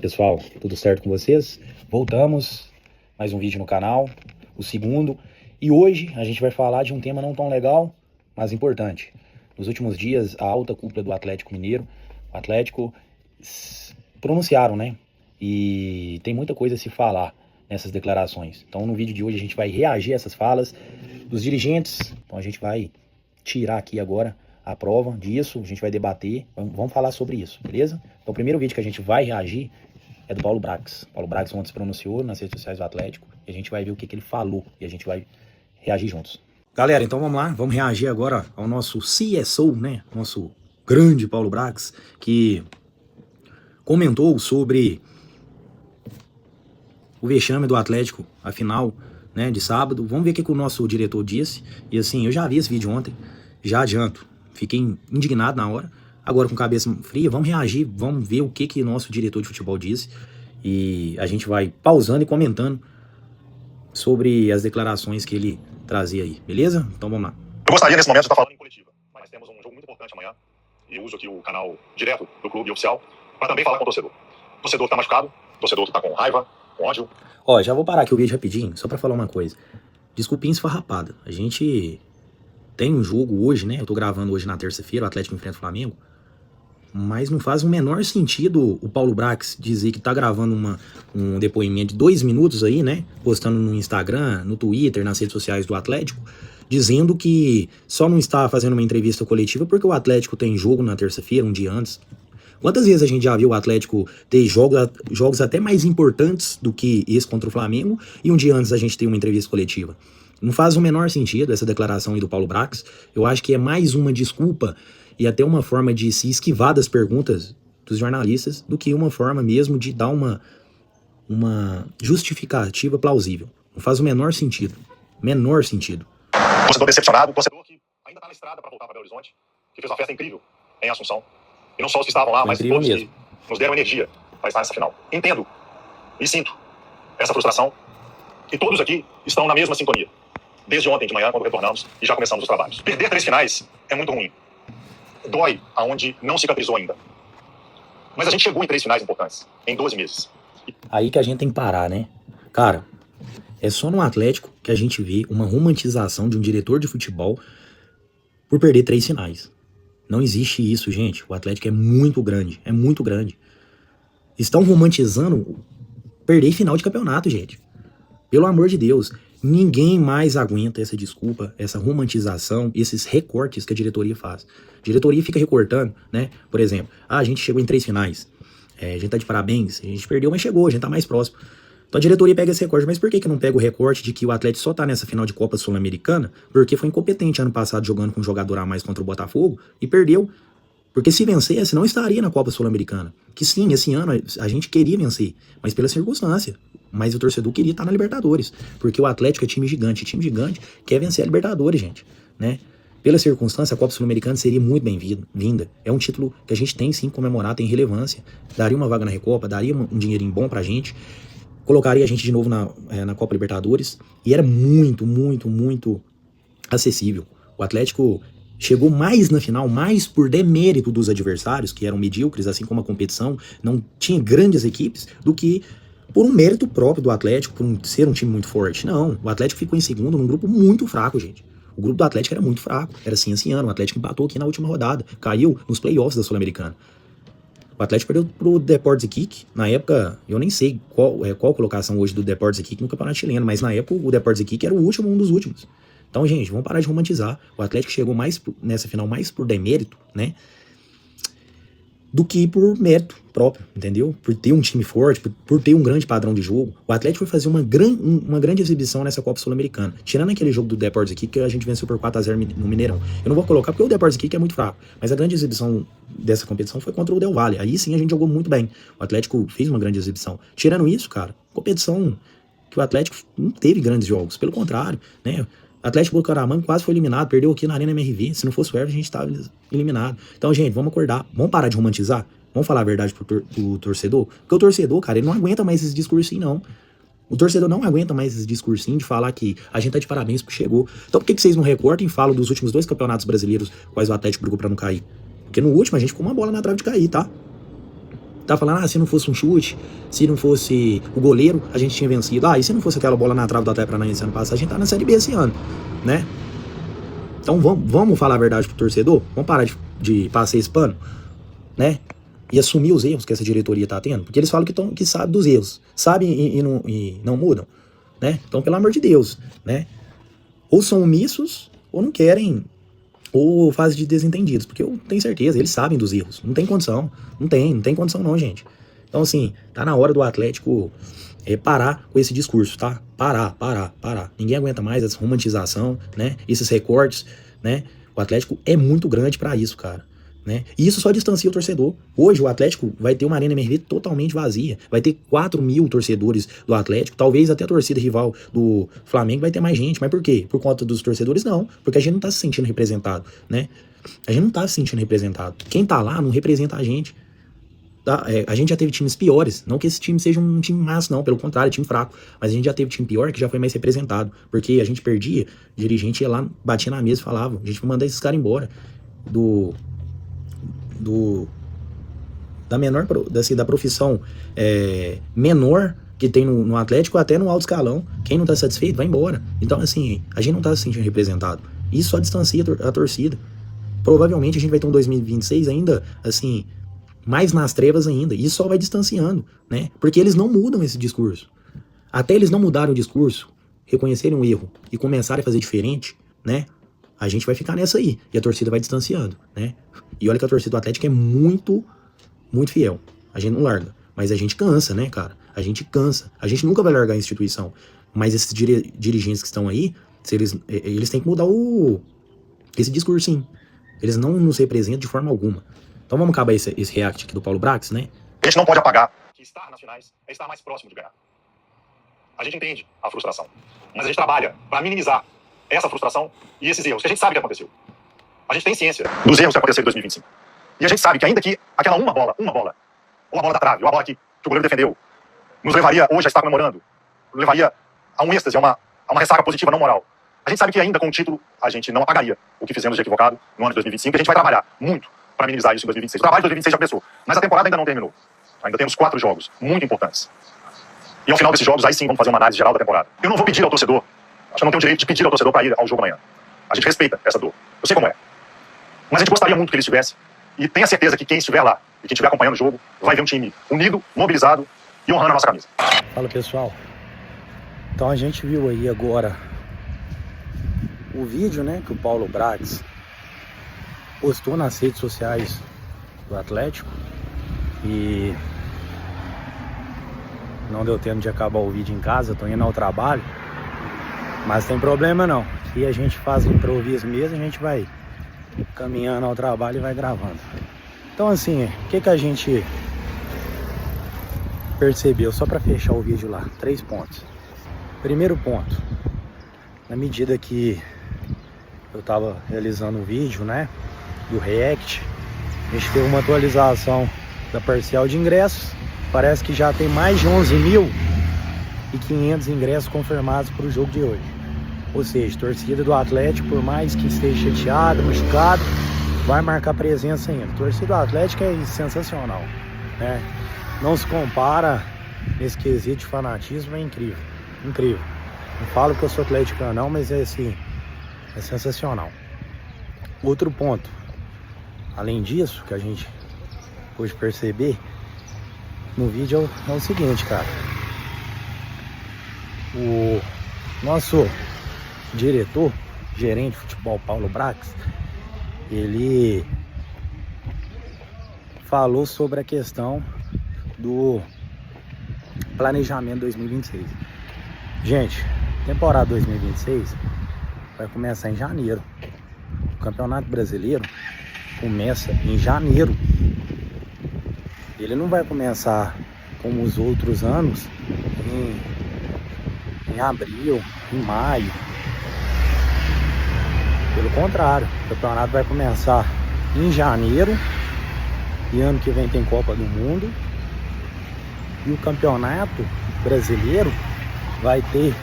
Pessoal, tudo certo com vocês? Voltamos, mais um vídeo no canal, o segundo, e hoje a gente vai falar de um tema não tão legal, mas importante. Nos últimos dias, a alta cúpula do Atlético Mineiro, o Atlético, pronunciaram, né? E tem muita coisa a se falar nessas declarações. Então no vídeo de hoje a gente vai reagir a essas falas dos dirigentes, então a gente vai tirar aqui agora a prova disso, a gente vai debater, vamos falar sobre isso, beleza? Então o primeiro vídeo que a gente vai reagir é do Paulo Brax. Paulo Brax ontem se pronunciou nas redes sociais do Atlético e a gente vai ver o que ele falou e a gente vai reagir juntos. Galera, então vamos lá, vamos reagir agora ao nosso CSO, né? Nosso grande Paulo Brax, que comentou sobre o vexame do Atlético, a final, né, de sábado. Vamos ver o que o nosso diretor disse. E assim, eu já vi esse vídeo ontem, já adianto, fiquei indignado na hora. Agora com cabeça fria, vamos reagir, vamos ver o que nosso diretor de futebol disse. E a gente vai pausando e comentando sobre as declarações que ele trazia aí, beleza? Então vamos lá. Eu gostaria nesse momento de estar falando em coletiva, mas temos um jogo muito importante amanhã. E eu uso aqui o canal direto do clube oficial para também falar com o torcedor. O torcedor que está machucado, o torcedor que está com raiva, com ódio. Ó, já vou parar aqui o vídeo rapidinho, só para falar uma coisa. Desculpinha esfarrapada. A gente tem um jogo hoje, né? Eu tô gravando hoje na terça-feira, o Atlético enfrenta o Flamengo. Mas não faz o menor sentido o Paulo Brax dizer que tá gravando um depoimento de 2 minutos aí, né? Postando no Instagram, no Twitter, nas redes sociais do Atlético, dizendo que só não está fazendo uma entrevista coletiva porque o Atlético tem jogo na terça-feira, um dia antes. Quantas vezes a gente já viu o Atlético ter jogos até mais importantes do que esse contra o Flamengo e um dia antes a gente ter uma entrevista coletiva? Não faz o menor sentido essa declaração aí do Paulo Brax. Eu acho que é mais uma desculpa e até uma forma de se esquivar das perguntas dos jornalistas do que uma forma mesmo de dar uma justificativa plausível. Não faz o menor sentido. Menor sentido. Torcedor decepcionado, torcedor que ainda está na estrada para voltar para Belo Horizonte, que fez uma festa incrível em Assunção. E não só os que estavam lá, mas todos que nos deram energia para estar nessa final. Entendo e sinto essa frustração e todos aqui estão na mesma sintonia. Desde ontem de manhã, quando retornamos e já começamos os trabalhos. Perder 3 finais é muito ruim. Dói aonde não cicatrizou ainda. Mas a gente chegou em 3 finais importantes, em 12 meses. Aí que a gente tem que parar, né? Cara, é só no Atlético que a gente vê uma romantização de um diretor de futebol por perder 3 finais. Não existe isso, gente. O Atlético é muito grande, é muito grande. Estão romantizando perder final de campeonato, gente. Pelo amor de Deus, ninguém mais aguenta essa desculpa, essa romantização, esses recortes que a diretoria faz. A diretoria fica recortando, né? Por exemplo, a gente chegou em 3 finais, a gente tá de parabéns, a gente perdeu, mas chegou, a gente tá mais próximo. Então a diretoria pega esse recorte, mas por que não pega o recorte de que o Atlético só tá nessa final de Copa Sul-Americana? Porque foi incompetente ano passado jogando com um jogador a mais contra o Botafogo e perdeu. Porque se vencesse, não estaria na Copa Sul-Americana. Que sim, esse ano a gente queria vencer, mas pela circunstância. Mas o torcedor queria estar na Libertadores, porque o Atlético é time gigante, e time gigante quer vencer a Libertadores, gente, né? Pela circunstância, a Copa Sul-Americana seria muito bem-vinda. É um título que a gente tem sim que comemorar, tem relevância. Daria uma vaga na Recopa, daria um dinheirinho bom pra gente, colocaria a gente de novo na Copa Libertadores, e era muito, muito, muito acessível. O Atlético chegou mais na final, mais por demérito dos adversários, que eram medíocres, assim como a competição, não tinha grandes equipes, do que por um mérito próprio do Atlético, por ser um time muito forte. Não, o Atlético ficou em segundo num grupo muito fraco, gente. O grupo do Atlético era muito fraco, era assim, ano. O Atlético empatou aqui na última rodada, caiu nos playoffs da Sul-Americana. O Atlético perdeu pro Deportes Iquique, na época, eu nem sei qual colocação hoje do Deportes Iquique no Campeonato Chileno, mas na época o Deportes Iquique era o último, um dos últimos. Então, gente, vamos parar de romantizar. O Atlético chegou nessa final mais por demérito, né? Do que por mérito próprio, entendeu? Por ter um time forte, por ter um grande padrão de jogo. O Atlético foi fazer uma grande exibição nessa Copa Sul-Americana. Tirando aquele jogo do Deportes aqui, que a gente venceu por 4-0 no Mineirão. Eu não vou colocar porque o Deportes aqui que é muito fraco. Mas a grande exibição dessa competição foi contra o Del Valle. Aí sim a gente jogou muito bem. O Atlético fez uma grande exibição. Tirando isso, cara, competição que o Atlético não teve grandes jogos. Pelo contrário, né? Atlético Bucaramanga quase foi eliminado, perdeu aqui na Arena MRV. Se não fosse o Everton, a gente estava eliminado. Então, gente, vamos acordar. Vamos parar de romantizar? Vamos falar a verdade pro torcedor? Porque o torcedor, cara, ele não aguenta mais esse discursinho, não. O torcedor não aguenta mais esse discursinho de falar que a gente tá de parabéns porque chegou. Então por que vocês não recortam e falam dos últimos 2 campeonatos brasileiros quais o Atlético brigou pra não cair? Porque no último a gente ficou uma bola na trave de cair, tá? Tá falando, se não fosse um chute, se não fosse o goleiro, a gente tinha vencido. E se não fosse aquela bola na trave do Atlético Paranaense ano passado, a gente tá na Série B esse ano, né? Então vamos falar a verdade pro torcedor? Vamos parar de passar esse pano, né? E assumir os erros que essa diretoria tá tendo. Porque eles falam que sabem dos erros. Sabem e não mudam, né? Então, pelo amor de Deus, né? Ou são omissos, ou não querem, ou fazem de desentendidos. Porque eu tenho certeza, eles sabem dos erros. Não tem condição. Não tem condição não, gente. Então, assim, tá na hora do Atlético parar com esse discurso, tá? Parar. Ninguém aguenta mais essa romantização, né? Esses recortes, né? O Atlético é muito grande pra isso, cara, né? E isso só distancia o torcedor. Hoje o Atlético vai ter uma Arena MRV totalmente vazia. Vai ter 4.000 torcedores do Atlético. Talvez até a torcida rival do Flamengo vai ter mais gente. Mas por quê? Por conta dos torcedores? Não. Porque a gente não tá se sentindo representado, né? A gente não tá se sentindo representado. Quem tá lá não representa a gente. Tá? A gente já teve times piores. Não que esse time seja um time massa, não. Pelo contrário, time fraco. Mas a gente já teve time pior que já foi mais representado. Porque a gente perdia, o dirigente ia lá, batia na mesa e falava: a gente vai mandar esses caras embora da profissão menor que tem no Atlético, até no alto escalão. Quem não tá satisfeito vai embora. Então, assim, a gente não tá se sentindo representado. Isso só distancia a torcida. Provavelmente a gente vai ter um 2026 ainda, assim, mais nas trevas ainda. E isso só vai distanciando, né? Porque eles não mudam esse discurso. Até eles não mudarem o discurso, reconhecerem um erro e começarem a fazer diferente, né? A gente vai ficar nessa aí. E a torcida vai distanciando, né? E olha que a torcida do Atlético é muito, muito fiel. A gente não larga. Mas a gente cansa, né, cara? A gente cansa. A gente nunca vai largar a instituição. Mas esses dirigentes que estão aí, eles têm que mudar esse discurso, sim. Eles não nos representam de forma alguma. Então vamos acabar esse react aqui do Paulo Brax, né? A gente não pode apagar que estar nas finais é estar mais próximo de ganhar. A gente entende a frustração. Mas a gente trabalha para minimizar essa frustração e esses erros, que a gente sabe que aconteceu. A gente tem ciência dos erros que aconteceram em 2025. E a gente sabe que ainda que aquela uma bola, ou a bola da trave, ou a bola que o goleiro defendeu, nos levaria hoje a estar comemorando, levaria a um êxtase, a uma ressaca positiva não moral. A gente sabe que ainda com o título a gente não apagaria o que fizemos de equivocado no ano de 2025, e a gente vai trabalhar muito para minimizar isso em 2026. O trabalho de 2026 já começou, mas a temporada ainda não terminou. Ainda temos 4 jogos muito importantes. E ao final desses jogos, aí sim vamos fazer uma análise geral da temporada. Eu não vou pedir ao torcedor, acho que eu não tenho o direito de pedir ao torcedor para ir ao jogo amanhã. A gente respeita essa dor. Eu sei como é. Mas a gente gostaria muito que ele estivesse. E tenha certeza que quem estiver lá e quem estiver acompanhando o jogo vai ver um time unido, mobilizado e honrando a nossa camisa. Fala, pessoal. Então a gente viu aí agora o vídeo, né, que o Paulo Brax postou nas redes sociais do Atlético. E não deu tempo de acabar o vídeo em casa, tô indo ao trabalho. Mas tem problema não. Aqui a gente faz improviso mesmo, a gente vai caminhando ao trabalho e vai gravando. Então assim, o que a gente percebeu, só para fechar o vídeo lá, 3 pontos. Primeiro ponto, na medida que eu tava realizando o vídeo, né, do React, a gente teve uma atualização da parcial de ingressos. Parece que já tem mais de 11.500 ingressos confirmados para o jogo de hoje. Ou seja, torcida do Atlético, por mais que esteja chateado, machucado, vai marcar presença ainda. Torcida do Atlético é sensacional, né? Não se compara nesse quesito de fanatismo, é incrível, incrível. Não falo que eu sou atleticano não, mas é assim, é sensacional. Outro ponto, além disso, que a gente pôde perceber no vídeo é o seguinte, cara. O nosso gerente de futebol, Paulo Brax, ele falou sobre a questão do planejamento 2026. Gente, temporada 2026 vai começar em janeiro. O Campeonato Brasileiro começa em janeiro. Ele não vai começar como os outros anos em abril, em maio. Pelo contrário, o campeonato vai começar em janeiro. E ano que vem tem Copa do Mundo. E o Campeonato Brasileiro vai ter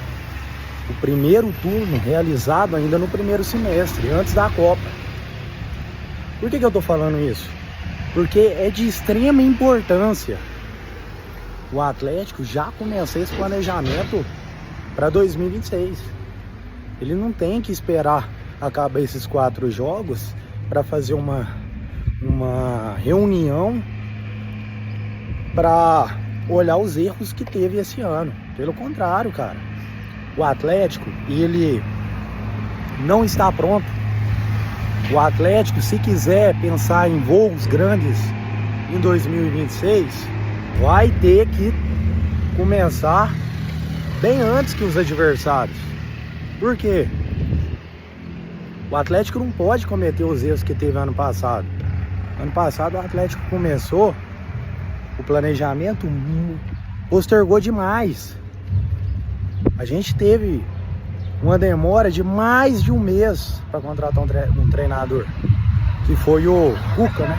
o primeiro turno realizado ainda no primeiro semestre, antes da Copa. Por que eu tô falando isso? Porque é de extrema importância o Atlético já começar esse planejamento para 2026. Ele não tem que esperar acabar esses 4 jogos para fazer uma reunião para olhar os erros que teve esse ano. Pelo contrário, cara, o Atlético, ele não está pronto. O Atlético, se quiser pensar em voos grandes em 2026, vai ter que começar bem antes que os adversários. Por quê? O Atlético não pode cometer os erros que teve ano passado. Ano passado o Atlético começou o planejamento, postergou demais. A gente teve uma demora de mais de um mês para contratar um treinador, que foi o Cuca, né?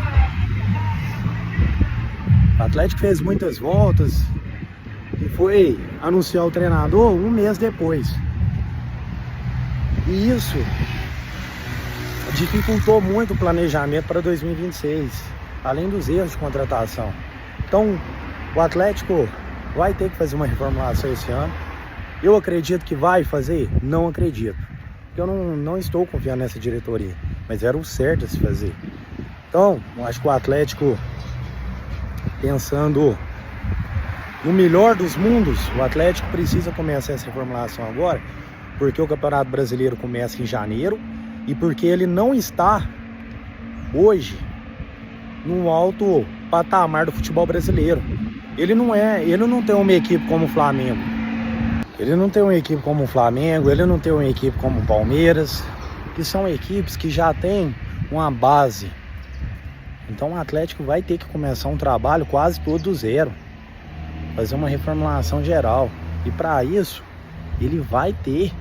O Atlético fez muitas voltas e foi anunciar o treinador um mês depois. E isso dificultou muito o planejamento para 2026, além dos erros de contratação. Então, o Atlético vai ter que fazer uma reformulação esse ano. Eu acredito que vai fazer? Não acredito. Eu não estou confiando nessa diretoria, mas era o certo a se fazer. Então, eu acho que o Atlético, pensando no melhor dos mundos, o Atlético precisa começar essa reformulação agora, porque o Campeonato Brasileiro começa em janeiro e porque ele não está hoje no alto patamar do futebol brasileiro. Ele não tem uma equipe como o Flamengo. Ele não tem uma equipe como o Flamengo, ele não tem uma equipe como o Palmeiras, que são equipes que já têm uma base. Então o Atlético vai ter que começar um trabalho quase todo do zero, fazer uma reformulação geral. E para isso, ele vai ter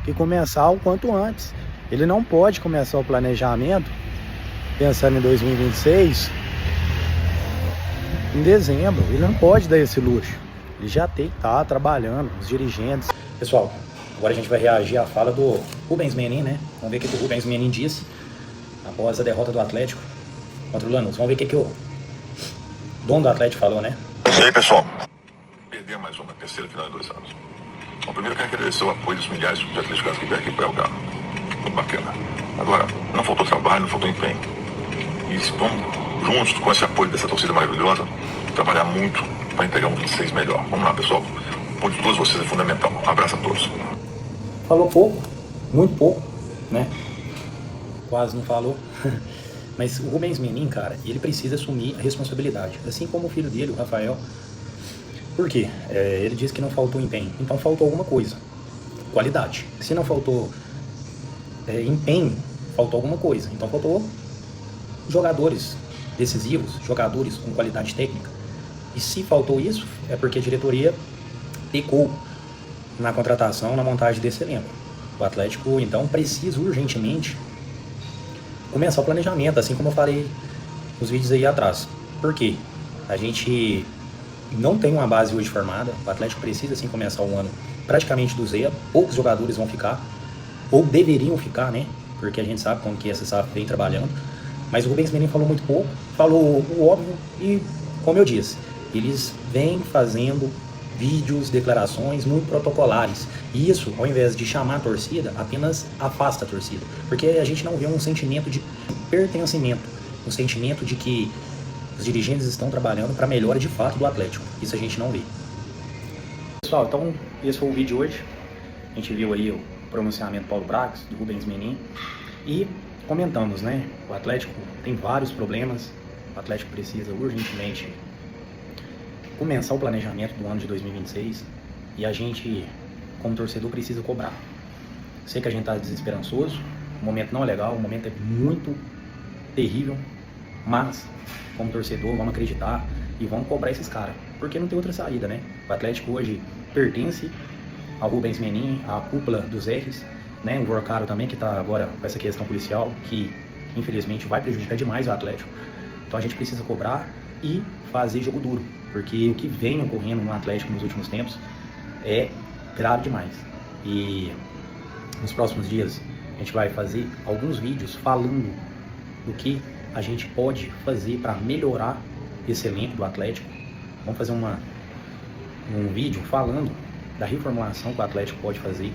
que começar o quanto antes. Ele não pode começar o planejamento pensando em 2026 em dezembro. Ele não pode dar esse luxo. Ele já tem que estar trabalhando, os dirigentes. Pessoal, agora a gente vai reagir à fala do Rubens Menin, né? Vamos ver o que o Rubens Menin disse após a derrota do Atlético contra o Lanús. Vamos ver o que o dono do Atlético falou, né? E aí, pessoal? Perder mais uma terceira final em 2 anos. Bom, primeiro eu quero agradecer o apoio dos milhares de atleticanos que vieram aqui para o Galo. Muito bacana. Agora, não faltou trabalho, não faltou empenho. E vamos, juntos com esse apoio dessa torcida maravilhosa, trabalhar muito para entregar um 26 melhor. Vamos lá, pessoal. O apoio de todos vocês é fundamental. Um abraço a todos. Falou pouco, muito pouco, né? Quase não falou. Mas o Rubens Menin, cara, ele precisa assumir a responsabilidade. Assim como o filho dele, o Rafael. Por quê? Ele disse que não faltou empenho. Então faltou alguma coisa. Qualidade. Se não faltou empenho, faltou alguma coisa. Então faltou jogadores decisivos, jogadores com qualidade técnica. E se faltou isso, é porque a diretoria pecou na contratação, na montagem desse elenco. O Atlético, então, precisa urgentemente começar o planejamento, assim como eu falei nos vídeos aí atrás. Por quê? A gente não tem uma base hoje formada, o Atlético precisa, assim, começar o ano praticamente do zero. Poucos jogadores vão ficar, ou deveriam ficar, né? Porque a gente sabe como que essa SAF vem trabalhando. Mas o Rubens Menin falou muito pouco, falou o óbvio e, como eu disse, eles vêm fazendo vídeos, declarações muito protocolares. E isso, ao invés de chamar a torcida, apenas afasta a torcida. Porque a gente não vê um sentimento de pertencimento, um sentimento de que os dirigentes estão trabalhando para a melhora de fato do Atlético. Isso a gente não vê. Pessoal, então esse foi o vídeo de hoje. A gente viu aí o pronunciamento do Paulo Brax, do Rubens Menin. E comentamos, né? O Atlético tem vários problemas. O Atlético precisa urgentemente começar o planejamento do ano de 2026 e a gente, como torcedor, precisa cobrar. Sei que a gente está desesperançoso, o momento não é legal, o momento é muito terrível, mas como torcedor vamos acreditar e vamos cobrar esses caras, porque não tem outra saída, né? O Atlético hoje pertence ao Rubens Menin, à cúpula dos R's, né? O Vorcaro também, que está agora com essa questão policial, que infelizmente vai prejudicar demais o Atlético. Então a gente precisa cobrar e fazer jogo duro, porque o que vem ocorrendo no Atlético nos últimos tempos é grave demais. E nos próximos dias a gente vai fazer alguns vídeos falando do que a gente pode fazer para melhorar esse elenco do Atlético. Vamos fazer um vídeo falando da reformulação que o Atlético pode fazer,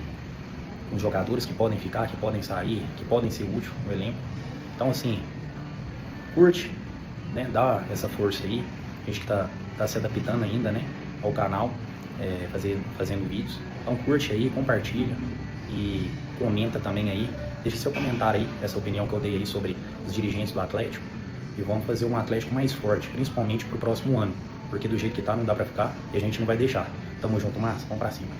com jogadores que podem ficar, que podem sair, que podem ser úteis no elenco. Então, assim, curte, né? Dá essa força aí. A gente que tá se adaptando ainda, né, ao canal, fazendo vídeos. Então curte aí, compartilha e comenta também aí. Deixe seu comentário aí, essa opinião que eu dei aí sobre os dirigentes do Atlético. E vamos fazer um Atlético mais forte, principalmente pro próximo ano. Porque do jeito que tá não dá pra ficar e a gente não vai deixar. Tamo junto, Márcio. Vamos pra cima.